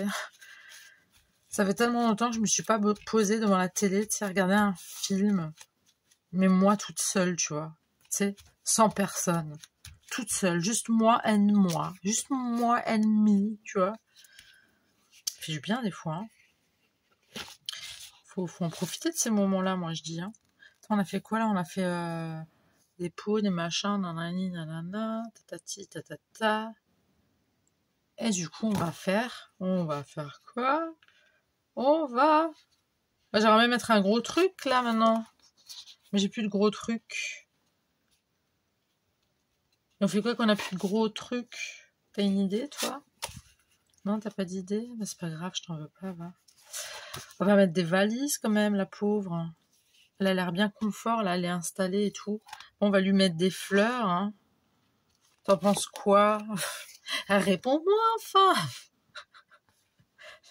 Ça fait tellement longtemps que je me suis pas posée devant la télé, tu sais, regarder un film. Mais moi, toute seule, tu vois. Tu sais, sans personne. Toute seule. Juste moi et moi. Juste moi ennemi, tu vois. Ça fait du bien, des fois. Hein. Faut en profiter de ces moments-là, moi, je dis. Hein. On a fait quoi, là? On a fait des pots, des machins, nanani, nanana, tatati, tatata. Et du coup, on va faire quoi? Bah, j'aimerais même mettre un gros truc, là, maintenant. Mais j'ai plus de gros trucs. On fait quoi qu'on a plus de gros trucs? T'as une idée, toi? Non, t'as pas d'idée? Bah, c'est pas grave, je t'en veux pas, va. On va mettre des valises, quand même, la pauvre. Elle a l'air bien confort, là, elle est installée et tout. On va lui mettre des fleurs, hein. T'en penses quoi? Réponds-moi, enfin!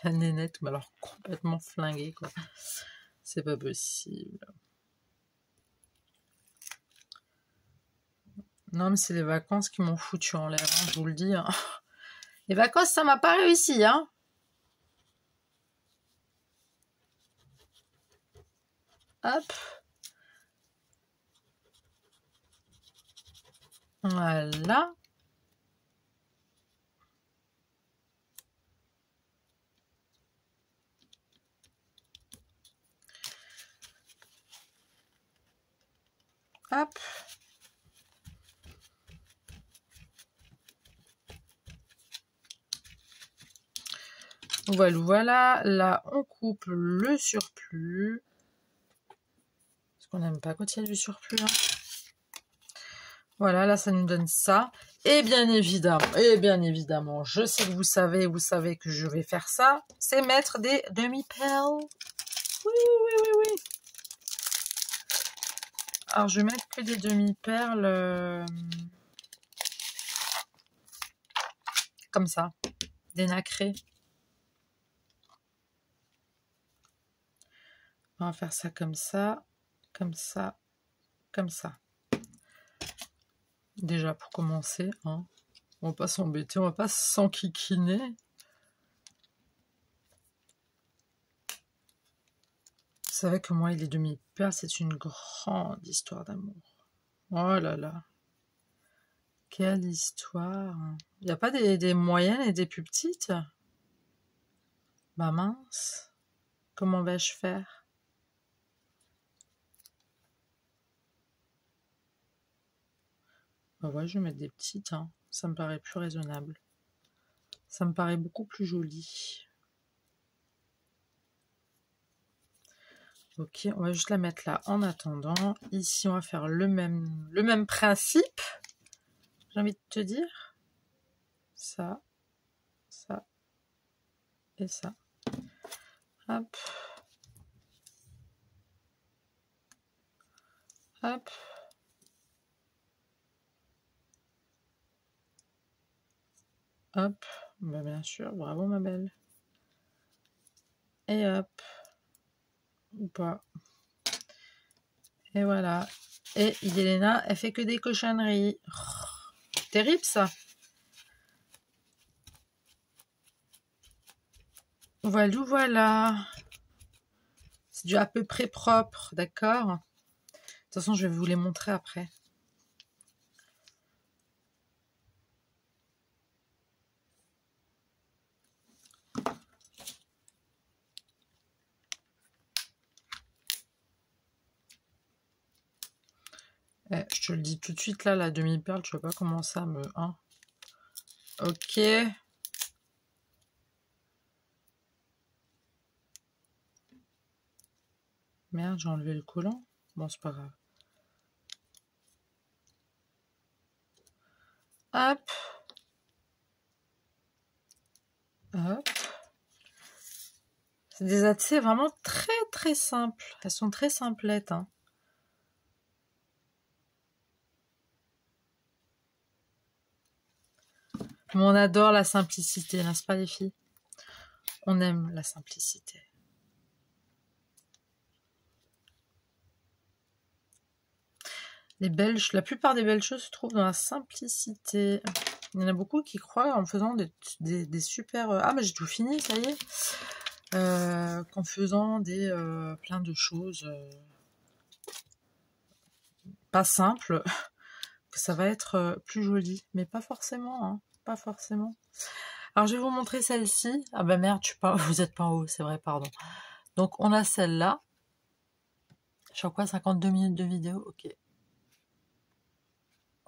La nénette, mais alors complètement flinguée, quoi. C'est pas possible. Non, mais c'est les vacances qui m'ont foutu en l'air, hein, je vous le dis. Hein. Les vacances, ça m'a pas réussi, hein. Hop. Voilà. Hop. Voilà. Là, on coupe le surplus. Parce qu'on n'aime pas quand il y a du surplus. Hein. Voilà, là, ça nous donne ça. Et bien évidemment, je sais que vous savez que je vais faire ça. C'est mettre des demi-perles. Oui. Alors, je vais mettre que des demi-perles. Comme ça. Des nacrés. On va faire ça comme ça, comme ça, comme ça. Déjà pour commencer, hein. On va pas s'embêter, on va pas s'enquiquiner. Vous savez que moi et les demi-perles, c'est une grande histoire d'amour. Oh là là. Quelle histoire. Il n'y a pas des moyennes et des plus petites? Bah mince. Comment vais-je faire? Bah ouais, je vais mettre des petites, hein. Ça me paraît plus raisonnable. Ça me paraît beaucoup plus joli. Ok, on va juste la mettre là en attendant. Ici, on va faire le même principe. J'ai envie de te dire. Ça, ça et ça. Hop. Hop. Hop. Bah bien sûr, bravo ma belle. Et hop. Ou pas. Et voilà. Et Yelena, elle fait que des cochonneries. Oh, terrible ça. Voilà, voilà. C'est du à peu près propre, d'accord? De toute façon, je vais vous les montrer après. Je te le dis tout de suite, là, la demi-perle, je sais pas comment ça me... Hein. Ok. Merde, j'ai enlevé le collant. Bon, c'est pas grave. Hop. Hop. C'est des attissés vraiment très très simples. Elles sont très simplettes, hein. Mais on adore la simplicité, n'est-ce pas les filles? On aime la simplicité. La plupart des belles choses se trouvent dans la simplicité. Il y en a beaucoup qui croient en faisant des super... Ah, mais j'ai tout fini, ça y est. Qu'en faisant plein de choses pas simples, que ça va être plus joli. Mais pas forcément, hein. Pas forcément. Alors, je vais vous montrer celle-ci. Ah bah merde, vous êtes pas en haut, c'est vrai, pardon. Donc, on a celle-là. Je suis à quoi, 52 minutes de vidéo? Ok.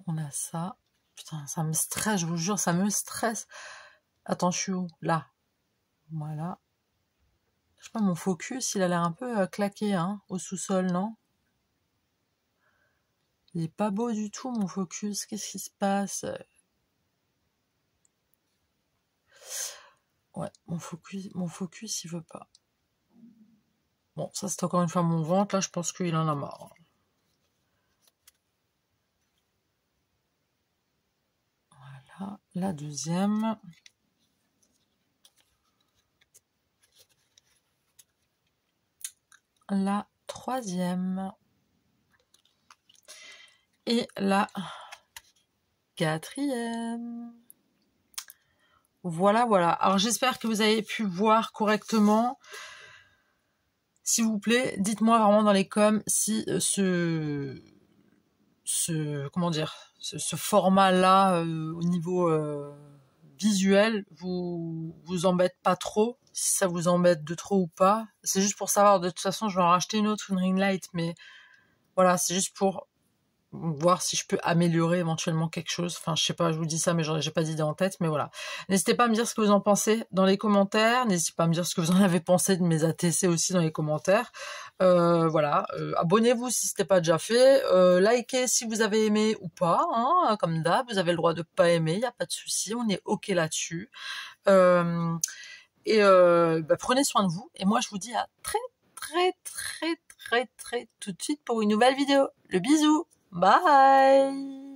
On a ça. Putain, ça me stresse, je vous jure, ça me stresse. Attends, je suis où? Là. Voilà. Je sais pas, mon focus, il a l'air un peu claqué, hein, au sous-sol, non? Il est pas beau du tout, mon focus. Qu'est-ce qui se passe? Ouais, mon focus, il veut pas. Bon, ça, c'est encore une fois mon ventre. Là, je pense qu'il en a marre. Voilà, la deuxième. La troisième. Et la quatrième. Voilà, voilà. Alors, j'espère que vous avez pu voir correctement. S'il vous plaît, dites-moi vraiment dans les coms si comment dire, ce format-là, au niveau visuel, vous embête pas trop, si ça vous embête de trop ou pas. C'est juste pour savoir, de toute façon, je vais en racheter une autre, une ring light, mais voilà, c'est juste pour voir si je peux améliorer éventuellement quelque chose. Enfin, je sais pas, je vous dis ça, mais j'ai pas d'idée en tête, mais voilà. N'hésitez pas à me dire ce que vous en pensez dans les commentaires. N'hésitez pas à me dire ce que vous en avez pensé de mes ATC aussi dans les commentaires. Voilà. Abonnez-vous si ce n'était pas déjà fait. Likez si vous avez aimé ou pas. Hein, comme d'hab, vous avez le droit de pas aimer, il n'y a pas de souci. On est OK là-dessus. Bah, prenez soin de vous. Et moi, je vous dis à très tout de suite pour une nouvelle vidéo. Le bisou. Bye.